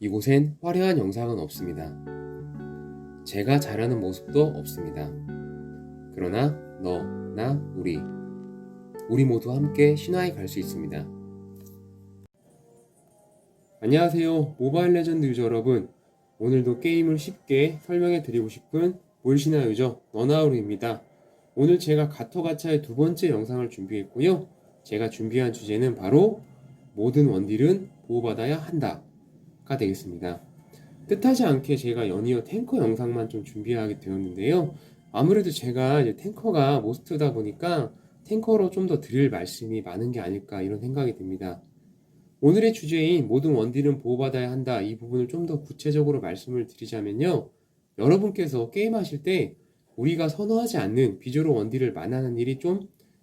이곳엔 화려한 영상은 없습니다. 제가 잘하는 모습도 없습니다. 그러나 너, 나, 우리 모두 함께 신화에 갈 수 있습니다. 안녕하세요, 모바일 레전드 유저 여러분. 오늘도 게임을 쉽게 설명해 드리고 싶은 몰신화 유저 너나우르입니다. 오늘 제가 가토가차의 두 번째 영상을 준비했고요. 제가 준비한 주제는 바로 모든 원딜은 보호받아야 한다가 되겠습니다. 뜻하지 않게 제가 연이어 탱커 영상만 좀 준비하게 되었는데요. 아무래도 제가 이제 탱커가 모스트다 보니까 탱커로 좀 더 드릴 말씀이 많은 게 아닐까 이런 생각이 듭니다. 오늘의 주제인 모든 원딜은 보호받아야 한다, 이 부분을 좀 더 구체적으로 말씀을 드리자면요. 여러분께서 게임하실 때 우리가 선호하지 않는 비주로 원딜을 만나는 일이 좀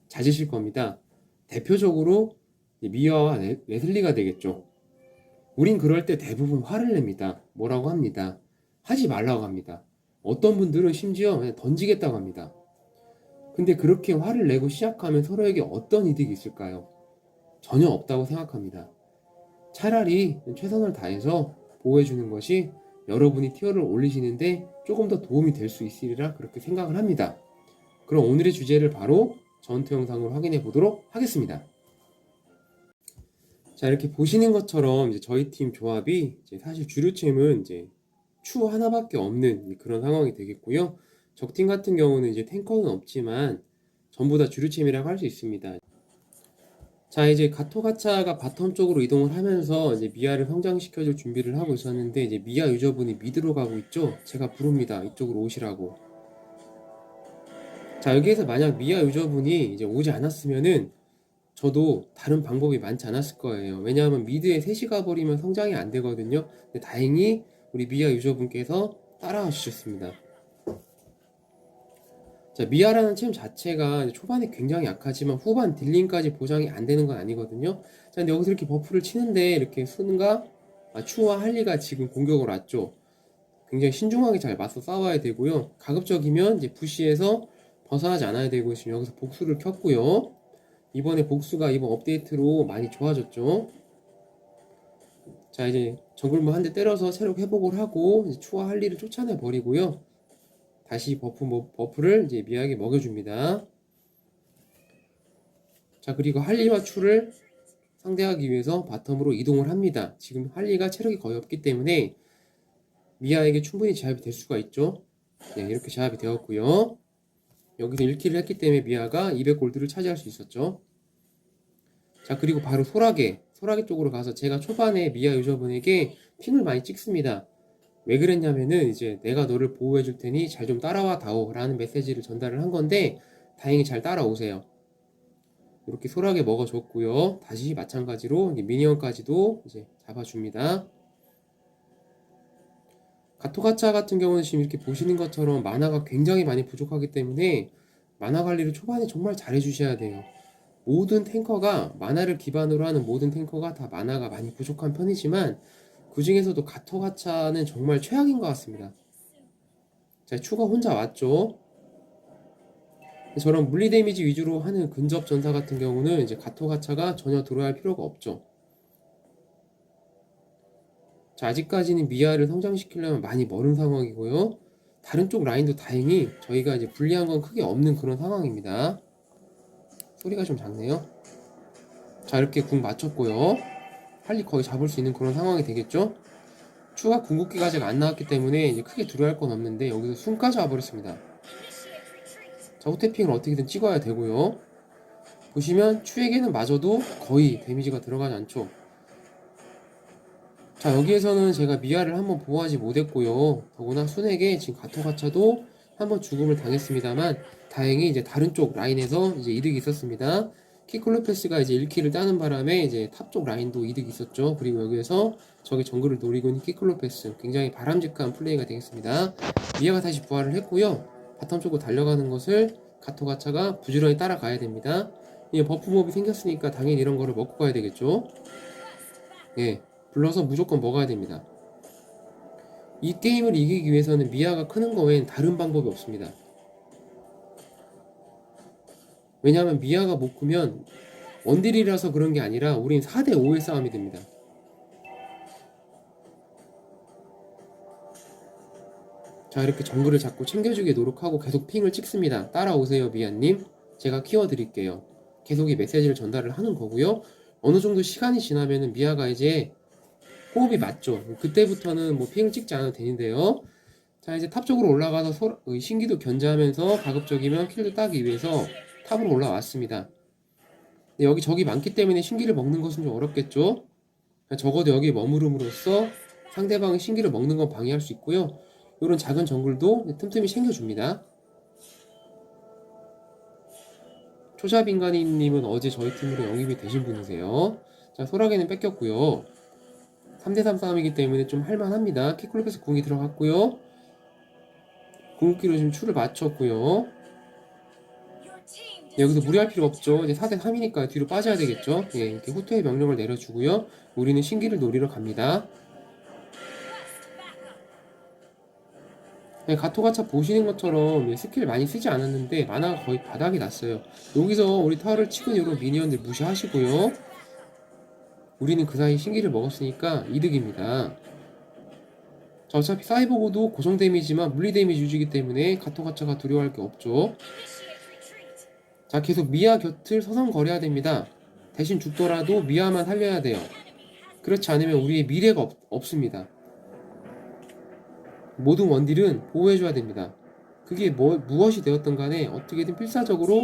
잦으실 겁니다. 대표적으로 미아와 레슬리가 되겠죠. 우린 그럴 때 대부분 화를 냅니다. 뭐라고 합니다. 하지 말라고 합니다. 어떤 분들은 심지어 그냥 던지겠다고 합니다. 근데 그렇게 화를 내고 시작하면 서로에게 어떤 이득이 있을까요? 전혀 없다고 생각합니다. 차라리 최선을 다해서 보호해주는 것이 여러분이 티어를 올리시는데 조금 더 도움이 될 수 있으리라 그렇게 생각을 합니다. 그럼 오늘의 주제를 바로 전투 영상으로 확인해 보도록 하겠습니다. 자, 이렇게 보시는 것처럼 이제 저희 팀 조합이 이제 사실 주류챔은 이제 추 하나밖에 없는 그런 상황이 되겠고요. 적팀 같은 경우는 이제 탱커는 없지만 전부 다 주류챔이라고 할 수 있습니다. 자, 이제 가토가차가 바텀 쪽으로 이동을 하면서 이제 미아를 성장시켜줄 준비를 하고 있었는데 이제 미아 유저분이 미드로 가고 있죠. 제가 부릅니다. 이쪽으로 오시라고. 자, 여기에서 만약 미아 유저분이 이제 오지 않았으면은 저도 다른 방법이 많지 않았을 거예요. 왜냐하면 미드에 셋이 가버리면 성장이 안 되거든요. 근데 다행히 우리 미아 유저분께서 따라와 주셨습니다. 자, 미아라는 챔 자체가 초반에 굉장히 약하지만 후반 딜링까지 보장이 안 되는 건 아니거든요. 자, 근데 여기서 이렇게 버프를 치는데 이렇게 순과 추와 할리가 지금 공격을 왔죠. 굉장히 신중하게 잘 맞서 싸워야 되고요. 가급적이면 이제 부시에서 벗어나지 않아야 되고 지금 여기서 복수를 켰고요. 이번에 복수가 이번 업데이트로 많이 좋아졌죠. 자, 이제 정글모 한 대 때려서 체력 회복을 하고 이제 추와 할리를 쫓아내 버리고요. 다시 버프를 이제 미아에게 먹여줍니다. 자, 그리고 할리와 추를 상대하기 위해서 바텀으로 이동을 합니다. 지금 할리가 체력이 거의 없기 때문에 미아에게 충분히 제압이 될 수가 있죠. 네, 이렇게 제압이 되었고요. 여기서 1킬을 했기 때문에 미아가 200골드를 차지할 수 있었죠. 자, 그리고 바로 소라게 쪽으로 가서 제가 초반에 미아 유저분에게 핑을 많이 찍습니다. 왜 그랬냐면은 이제 내가 너를 보호해 줄 테니 잘 좀 따라와 다오 라는 메시지를 전달을 한 건데 다행히 잘 따라오세요. 이렇게 소라게 먹어줬고요. 다시 마찬가지로 미니언까지도 이제 잡아줍니다. 가토가차 같은 경우는 지금 이렇게 보시는 것처럼 만화가 굉장히 많이 부족하기 때문에 만화 관리를 초반에 정말 잘 해주셔야 돼요. 모든 탱커가 만화를 기반으로 하는 모든 탱커가 다 만화가 많이 부족한 편이지만 그 중에서도 가토가차는 정말 최악인 것 같습니다. 자, 추가 혼자 왔죠. 저런 물리 데미지 위주로 하는 근접 전사 같은 경우는 이제 가토가차가 전혀 들어야 할 필요가 없죠. 자, 아직까지는 미아를 성장시키려면 많이 멀은 상황이고요. 다른 쪽 라인도 다행히 저희가 이제 불리한 건 크게 없는 그런 상황입니다. 소리가 좀 작네요. 자, 이렇게 궁 맞췄고요. 할리 거의 잡을 수 있는 그런 상황이 되겠죠. 추가 궁극기가 아직 안 나왔기 때문에 이제 크게 두려워할 건 없는데 여기서 숨까지 와버렸습니다. 자, 호태핑을 어떻게든 찍어야 되고요. 보시면 추에게는 마저도 거의 데미지가 들어가지 않죠. 자, 여기에서는 제가 미아를 한번 보호하지 못했고요. 더구나 순에게 지금 가토가차도 한번 죽음을 당했습니다만 다행히 이제 다른 쪽 라인에서 이제 이득이 있었습니다. 키클로페스가 이제 1킬을 따는 바람에 이제 탑 쪽 라인도 이득이 있었죠. 그리고 여기에서 적의 정글을 노리고 있는 키클로페스, 굉장히 바람직한 플레이가 되겠습니다. 미아가 다시 부활을 했고요. 바텀 쪽으로 달려가는 것을 가토가차가 부지런히 따라가야 됩니다. 이 버프몹이 생겼으니까 당연히 이런 거를 먹고 가야 되겠죠. 예, 불러서 무조건 먹어야 됩니다. 이 게임을 이기기 위해서는 미아가 크는 거 외엔 다른 방법이 없습니다. 왜냐하면 미아가 못 크면 원딜이라서 그런 게 아니라 우린 4대5의 싸움이 됩니다. 자, 이렇게 정글을 자꾸 챙겨주게 노력하고 계속 핑을 찍습니다. 따라오세요, 미아님. 제가 키워드릴게요. 계속 이 메시지를 전달을 하는 거고요. 어느 정도 시간이 지나면은 미아가 이제 호흡이 맞죠. 그때부터는 뭐 핑을 찍지 않아도 되는데요. 자, 이제 탑 쪽으로 올라가서 신기도 견제하면서 가급적이면 킬도 따기 위해서 탑으로 올라왔습니다. 여기 적이 많기 때문에 신기를 먹는 것은 좀 어렵겠죠. 적어도 여기 머무름으로써 상대방의 신기를 먹는 건 방해할 수 있고요. 이런 작은 정글도 틈틈이 챙겨줍니다. 초샤빈가니님은 어제 저희 팀으로 영입이 되신 분이세요. 자, 소라게는 뺏겼고요. 3대3 싸움이기 때문에 좀 할만합니다. 키클로페스 궁이 들어갔고요. 궁극기로 지금 추를 맞췄고요. 여기서 무리할 필요 없죠. 이제 4대3이니까 뒤로 빠져야 되겠죠. 예, 이렇게 후퇴의 명령을 내려주고요. 우리는 신기를 노리러 갑니다. 네, 가토가차 보시는 것처럼 스킬 많이 쓰지 않았는데 마나가 거의 바닥이 났어요. 여기서 우리 타워를 치고 이후로 미니언들 무시하시고요. 우리는 그 사이 신기를 먹었으니까 이득입니다. 자, 어차피 사이버고도 고정 데미지만 물리 데미지 유지이기 때문에 가토가차가 두려워할 게 없죠. 자, 계속 미아 곁을 서성거려야 됩니다. 대신 죽더라도 미아만 살려야 돼요. 그렇지 않으면 우리의 미래가 없습니다. 모든 원딜은 보호해줘야 됩니다. 그게 무엇이 되었든 간에 어떻게든 필사적으로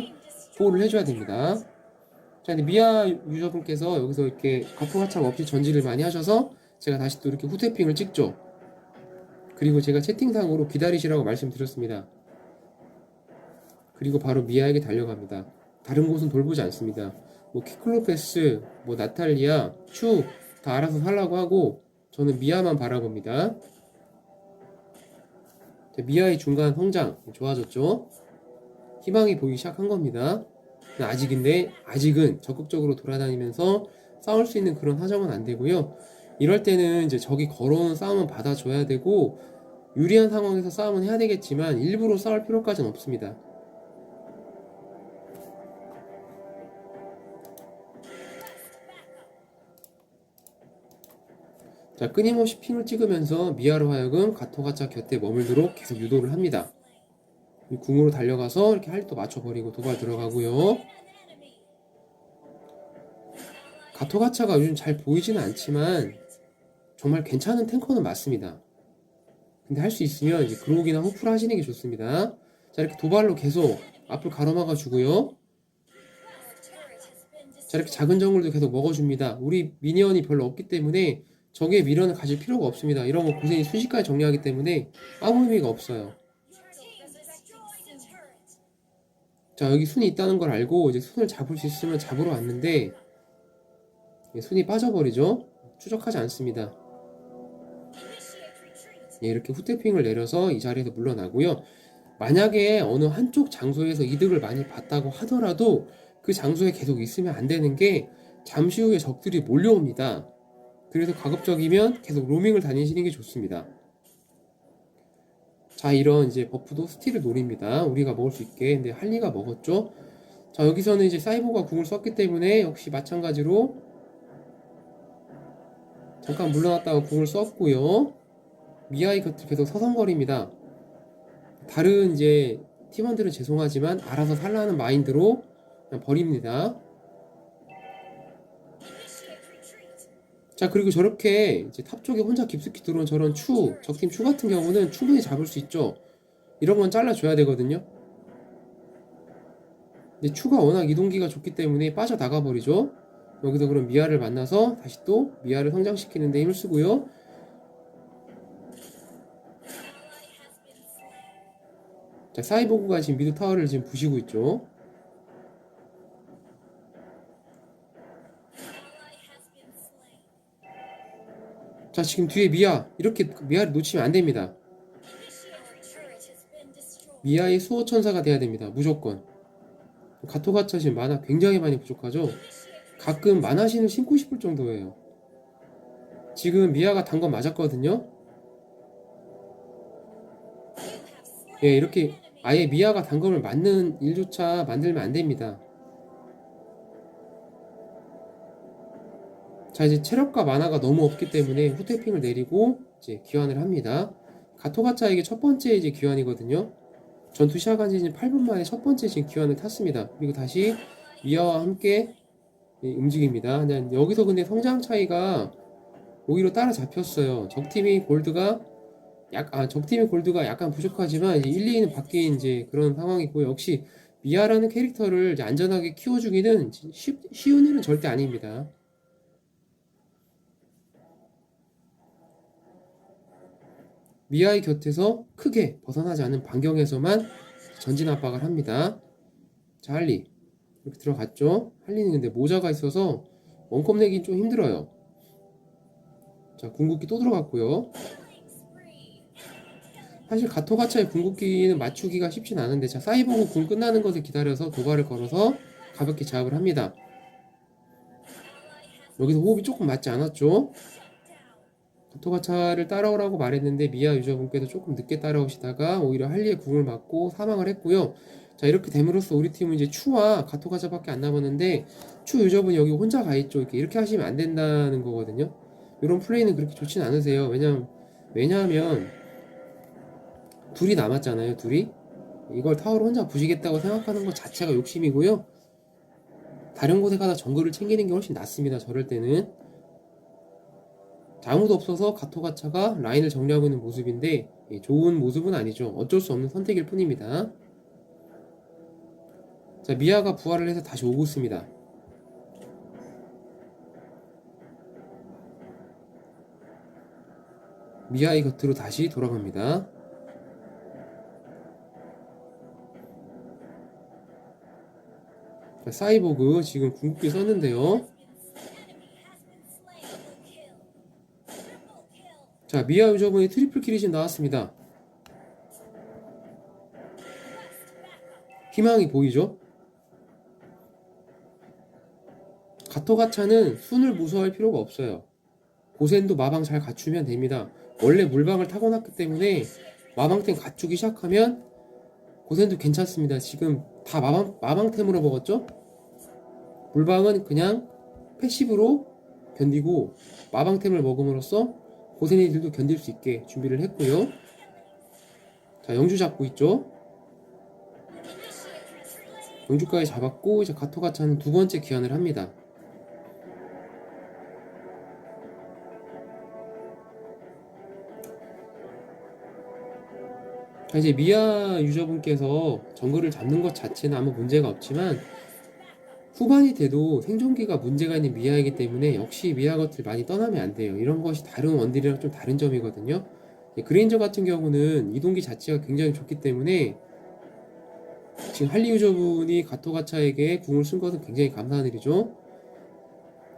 보호를 해줘야 됩니다. 자, 근데 미아 유저분께서 여기서 이렇게 가포가창 없이 전지를 많이 하셔서 제가 다시 또 이렇게 후퇴핑을 찍죠. 그리고 제가 채팅상으로 기다리시라고 말씀드렸습니다. 그리고 바로 미아에게 달려갑니다. 다른 곳은 돌보지 않습니다. 뭐 키클로페스, 뭐 나탈리아, 추 다 알아서 살라고 하고 저는 미아만 바라봅니다. 미아의 중간 성장 좋아졌죠? 희망이 보이기 시작한 겁니다. 아직은 적극적으로 돌아다니면서 싸울 수 있는 그런 사정은 안 되고요. 이럴 때는 이제 적이 걸어오는 싸움은 받아줘야 되고 유리한 상황에서 싸움은 해야 되겠지만 일부러 싸울 필요까지는 없습니다. 자, 끊임없이 핑을 찍으면서 미아로 하여금 가토가차 곁에 머물도록 계속 유도를 합니다. 궁으로 달려가서 이렇게 할도 맞춰버리고 도발 들어가고요. 가토가차가 요즘 잘 보이지는 않지만 정말 괜찮은 탱커는 맞습니다. 근데 할 수 있으면 이제 그로기나 호프를 하시는 게 좋습니다. 자, 이렇게 도발로 계속 앞을 가로막아 주고요. 자, 이렇게 작은 정글도 계속 먹어줍니다. 우리 미니언이 별로 없기 때문에 적의 미련을 가질 필요가 없습니다. 이런 거 고생이 순식간에 정리하기 때문에 아무 의미가 없어요. 자, 여기 순이 있다는 걸 알고 이제 순을 잡을 수 있으면 잡으러 왔는데 순이 빠져버리죠. 추적하지 않습니다. 예, 이렇게 후퇴핑을 내려서 이 자리에서 물러나고요. 만약에 어느 한쪽 장소에서 이득을 많이 봤다고 하더라도 그 장소에 계속 있으면 안 되는 게 잠시 후에 적들이 몰려옵니다. 그래서 가급적이면 계속 로밍을 다니시는 게 좋습니다. 자, 이런 이제 버프도 스틸을 노립니다. 우리가 먹을 수 있게. 근데 할리가 먹었죠. 자, 여기서는 이제 사이보가 궁을 썼기 때문에 역시 마찬가지로 잠깐 물러났다가 궁을 썼고요. 미아이 곁을 계속 서성거립니다. 다른 이제 팀원들은 죄송하지만 알아서 살라는 마인드로 그냥 버립니다. 자, 그리고 저렇게 이제 탑 쪽에 혼자 깊숙이 들어온 저런 적팀 추 같은 경우는 충분히 잡을 수 있죠. 이런 건 잘라줘야 되거든요. 근데 추가 워낙 이동기가 좋기 때문에 빠져나가 버리죠. 여기서 그럼 미아를 만나서 다시 또 미아를 성장시키는 데 힘을 쓰고요. 자, 사이보그가 지금 미드 타워를 지금 부시고 있죠. 자, 지금 뒤에 미아, 이렇게 미아를 놓치면 안 됩니다. 미아의 수호천사가 돼야 됩니다. 무조건. 가토가차 지금 만화 굉장히 많이 부족하죠. 가끔 만화신을 신고 싶을 정도예요. 지금 미아가 단 건 맞았거든요. 예, 이렇게 아예 미아가 단 검을 맞는 일조차 만들면 안 됩니다. 자, 이제 체력과 만화가 너무 없기 때문에 후퇴핑을 내리고 이제 귀환을 합니다. 가토가차에게 첫 번째 이제 귀환이거든요. 전투 시작한 지 이제 8분 만에 첫 번째 지금 귀환을 tas습니다. 그리고 다시 미아와 함께 움직입니다. 그냥 여기서 근데 성장 차이가 오히려 따라잡혔어요. 적팀의 골드가 약간 부족하지만 이제 1, 2위는 바뀐 이제 그런 상황이고, 역시 미아라는 캐릭터를 이제 안전하게 키워주기는 쉬운 일은 절대 아닙니다. 미아의 곁에서 크게 벗어나지 않은 반경에서만 전진 압박을 합니다. 자, 할리 이렇게 들어갔죠. 할리는 근데 모자가 있어서 원컵 내긴 좀 힘들어요. 자, 궁극기 또 들어갔고요. 사실 가토가차의 궁극기는 맞추기가 쉽진 않은데, 자, 사이보그 궁 끝나는 것을 기다려서 도발을 걸어서 가볍게 제압을 합니다. 여기서 호흡이 조금 맞지 않았죠. 가토가차를 따라오라고 말했는데 미아 유저분께서 조금 늦게 따라오시다가 오히려 할리의 궁을 맞고 사망을 했고요. 자, 이렇게 됨으로써 우리 팀은 이제 추와 가토가차밖에 안 남았는데, 추 유저분이 여기 혼자 가있죠. 이렇게 하시면 안 된다는 거거든요. 이런 플레이는 그렇게 좋진 않으세요. 왜냐하면 둘이 남았잖아요. 둘이 이걸 타워를 혼자 부시겠다고 생각하는 것 자체가 욕심이고요. 다른 곳에 가다 정글을 챙기는 게 훨씬 낫습니다. 저럴 때는. 자, 아무도 없어서 가토가차가 라인을 정리하고 있는 모습인데, 좋은 모습은 아니죠. 어쩔 수 없는 선택일 뿐입니다. 자, 미아가 부활을 해서 다시 오고 있습니다. 미아의 곁으로 다시 돌아갑니다. 자, 사이보그 지금 궁극기 썼는데요. 자, 미아 유저분이 트리플 킬이 지금 나왔습니다. 희망이 보이죠? 가토가차는 순을 무서워할 필요가 없어요. 고센도 마방 잘 갖추면 됩니다. 원래 물방을 타고났기 때문에 마방템 갖추기 시작하면 고센도 괜찮습니다. 지금 다 마방템으로 먹었죠? 물방은 그냥 패시브로 견디고, 마방템을 먹음으로써 고센이들도 견딜 수 있게 준비를 했고요. 자, 영주 잡고 있죠? 영주까지 잡았고, 이제 가토가차는 두 번째 귀환을 합니다. 자, 이제 미아 유저분께서 정글을 잡는 것 자체는 아무 문제가 없지만, 후반이 돼도 생존기가 문제가 있는 미아이기 때문에 역시 미아 겉을 많이 떠나면 안 돼요. 이런 것이 다른 원딜이랑 좀 다른 점이거든요. 그레인저 같은 경우는 이동기 자체가 굉장히 좋기 때문에 지금 할리 유저분이 가토가차에게 궁을 쓴 것은 굉장히 감사한 일이죠.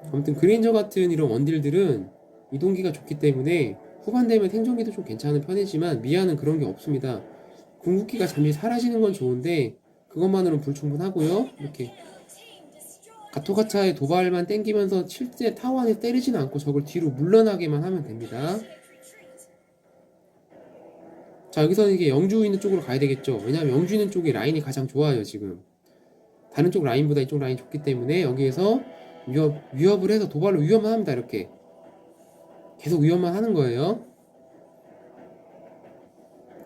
아무튼 그레인저 같은 이런 원딜들은 이동기가 좋기 때문에 후반 되면 생존기도 좀 괜찮은 편이지만, 미아는 그런 게 없습니다. 궁극기가 잠시 사라지는 건 좋은데 그것만으로는 불충분하고요. 이렇게 가토가차의 도발만 땡기면서 실제 타워 안에 때리지는 않고 적을 뒤로 물러나게만 하면 됩니다. 자, 여기서는 이게 영주 있는 쪽으로 가야 되겠죠. 왜냐하면 영주 있는 쪽이 라인이 가장 좋아요. 지금 다른 쪽 라인보다 이쪽 라인이 좋기 때문에 여기에서 위협을 해서 도발로 위협만 합니다. 이렇게 계속 위협만 하는 거예요.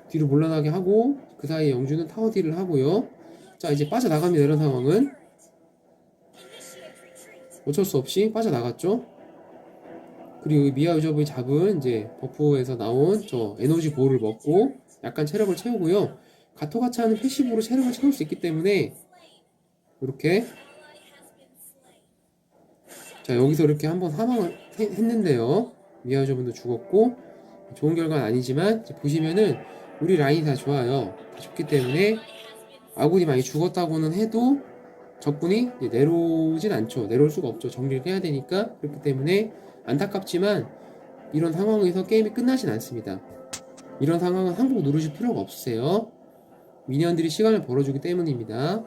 뒤로 물러나게 하고, 그 사이에 영주는 타워 딜을 하고요. 자, 이제 빠져나갑니다. 이런 상황은 어쩔 수 없이 빠져나갔죠. 그리고 미아 유저분이 잡은 이제 버프에서 나온 저 에너지 볼을 먹고 약간 체력을 채우고요. 가토가차는 패시브로 체력을 채울 수 있기 때문에 이렇게, 자, 여기서 이렇게 한번 사망을 했는데요. 미아 유저분도 죽었고, 좋은 결과는 아니지만 보시면은 우리 라인이 다 좋아요. 다 좋기 때문에 아군이 많이 죽었다고는 해도 적군이 내려오진 않죠. 내려올 수가 없죠. 정리를 해야 되니까. 그렇기 때문에 안타깝지만 이런 상황에서 게임이 끝나진 않습니다. 이런 상황은 항복 누르실 필요가 없으세요. 미니언들이 시간을 벌어주기 때문입니다.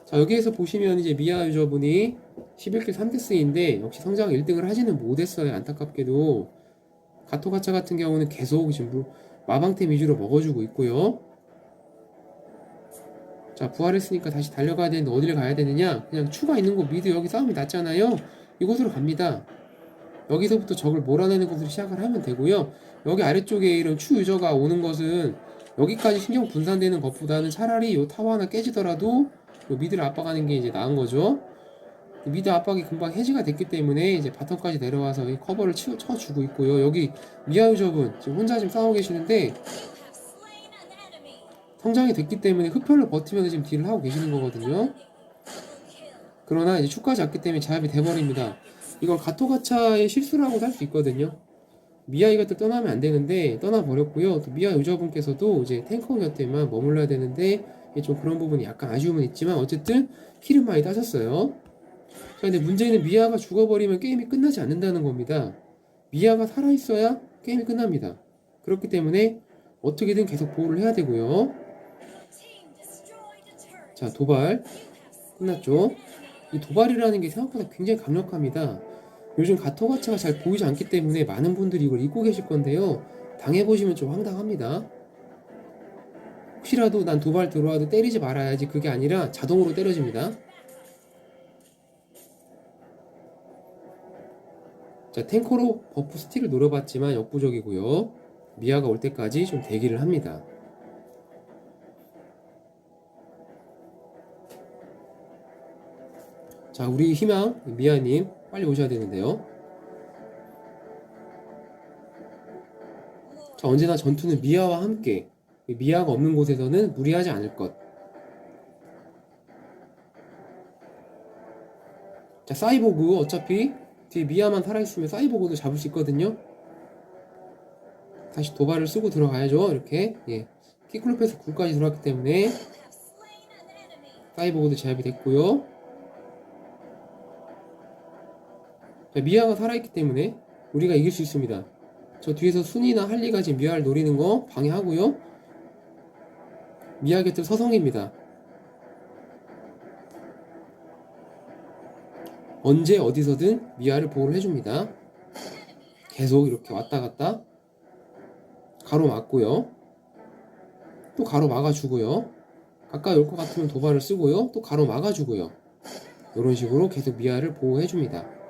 자, 여기에서 보시면 이제 미아 유저분이 11킬 3데스인데 역시 성장 1등을 하지는 못했어요. 안타깝게도. 가토가차 같은 경우는 계속 지금 마방템 위주로 먹어주고 있고요. 자, 부활했으니까 다시 달려가야 되는데 어디를 가야 되느냐? 그냥 추가 있는 곳 미드, 여기 싸움이 났잖아요. 이곳으로 갑니다. 여기서부터 적을 몰아내는 것으로 시작을 하면 되고요. 여기 아래쪽에 이런 추 유저가 오는 것은 여기까지 신경 분산되는 것보다는 차라리 요 타워 하나 깨지더라도 요 미드를 압박하는 게 이제 나은 거죠. 미드 압박이 금방 해지가 됐기 때문에 이제 바텀까지 내려와서 이 커버를 쳐주고 있고요. 여기 미아 유저분 지금 혼자 지금 싸우고 계시는데 성장이 됐기 때문에 흡혈로 버티면서 지금 딜을 하고 계시는 거거든요. 그러나 이제 축까지 왔기 때문에 제압이 돼버립니다. 이건 가토가차의 실수라고 할 수 있거든요. 미아 이것들 떠나면 안 되는데 떠나버렸고요. 또 미아 유저분께서도 이제 탱커 곁에만 머물러야 되는데 좀 그런 부분이 약간 아쉬움은 있지만 어쨌든 킬은 많이 따셨어요. 자, 근데 문제는 미아가 죽어버리면 게임이 끝나지 않는다는 겁니다. 미아가 살아있어야 게임이 끝납니다. 그렇기 때문에 어떻게든 계속 보호를 해야 되고요. 자, 도발 끝났죠. 이 도발이라는 게 생각보다 굉장히 강력합니다. 요즘 가토가차가 잘 보이지 않기 때문에 많은 분들이 이걸 잊고 계실 건데요. 당해보시면 좀 황당합니다. 혹시라도 난 도발 들어와도 때리지 말아야지, 그게 아니라 자동으로 때려집니다. 자, 탱커로 버프 스틸을 노려봤지만 역부족이고요. 미아가 올 때까지 좀 대기를 합니다. 자, 우리 희망 미아님 빨리 오셔야 되는데요. 자, 언제나 전투는 미아와 함께, 미아가 없는 곳에서는 무리하지 않을 것. 자, 사이보그 어차피 뒤에 미아만 살아있으면 사이보그도 잡을 수 있거든요. 다시 도발을 쓰고 들어가야죠. 이렇게 키클로페스 굴까지 들어왔기 때문에 사이보그도 제압이 됐고요. 자, 미아가 살아있기 때문에 우리가 이길 수 있습니다. 저 뒤에서 순이나 할리가 지금 미아를 노리는 거 방해하고요. 미아 곁을 서성입니다. 언제 어디서든 미아를 보호를 해줍니다. 계속 이렇게 왔다 갔다 가로막고요. 또 가로막아주고요. 가까이 올 것 같으면 도발을 쓰고요. 또 가로막아주고요. 이런 식으로 계속 미아를 보호해줍니다.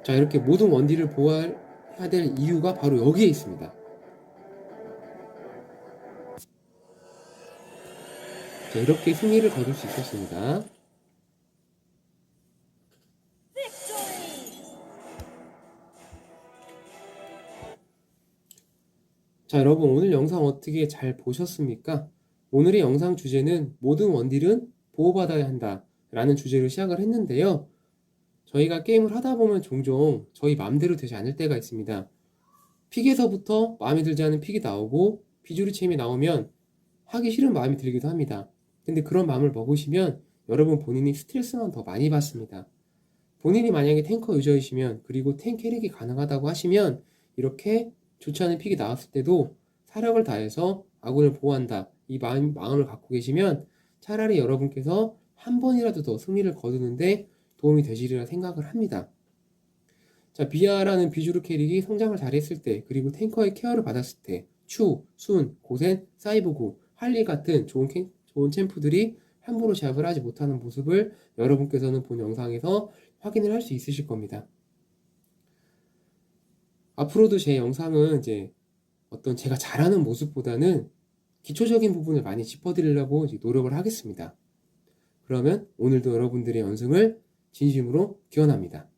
자, 이렇게 모든 원딜을 보호해야 될 이유가 바로 여기에 있습니다. 자, 이렇게 승리를 거둘 수 있었습니다. 자, 여러분 오늘 영상 어떻게 잘 보셨습니까? 오늘의 영상 주제는 모든 원딜은 보호받아야 한다 라는 주제로 시작을 했는데요. 저희가 게임을 하다 보면 종종 저희 마음대로 되지 않을 때가 있습니다. 픽에서부터 마음에 들지 않은 픽이 나오고 비주류챔이 나오면 하기 싫은 마음이 들기도 합니다. 근데 그런 마음을 먹으시면 여러분 본인이 스트레스만 더 많이 받습니다. 본인이 만약에 탱커 유저이시면, 그리고 탱 캐릭이 가능하다고 하시면 이렇게 좋지 않은 픽이 나왔을 때도 사력을 다해서 아군을 보호한다, 이 마음을 갖고 계시면 차라리 여러분께서 한 번이라도 더 승리를 거두는데 도움이 되시리라 생각을 합니다. 자, 비아라는 비주류 캐릭이 성장을 잘했을 때, 그리고 탱커의 케어를 받았을 때 추, 순, 고센, 사이보그, 할리 같은 좋은 챔프들이 함부로 제압을 하지 못하는 모습을 여러분께서는 본 영상에서 확인을 할 수 있으실 겁니다. 앞으로도 제 영상은 이제 어떤 제가 잘하는 모습보다는 기초적인 부분을 많이 짚어드리려고 노력을 하겠습니다. 그러면 오늘도 여러분들의 연승을 진심으로 기원합니다.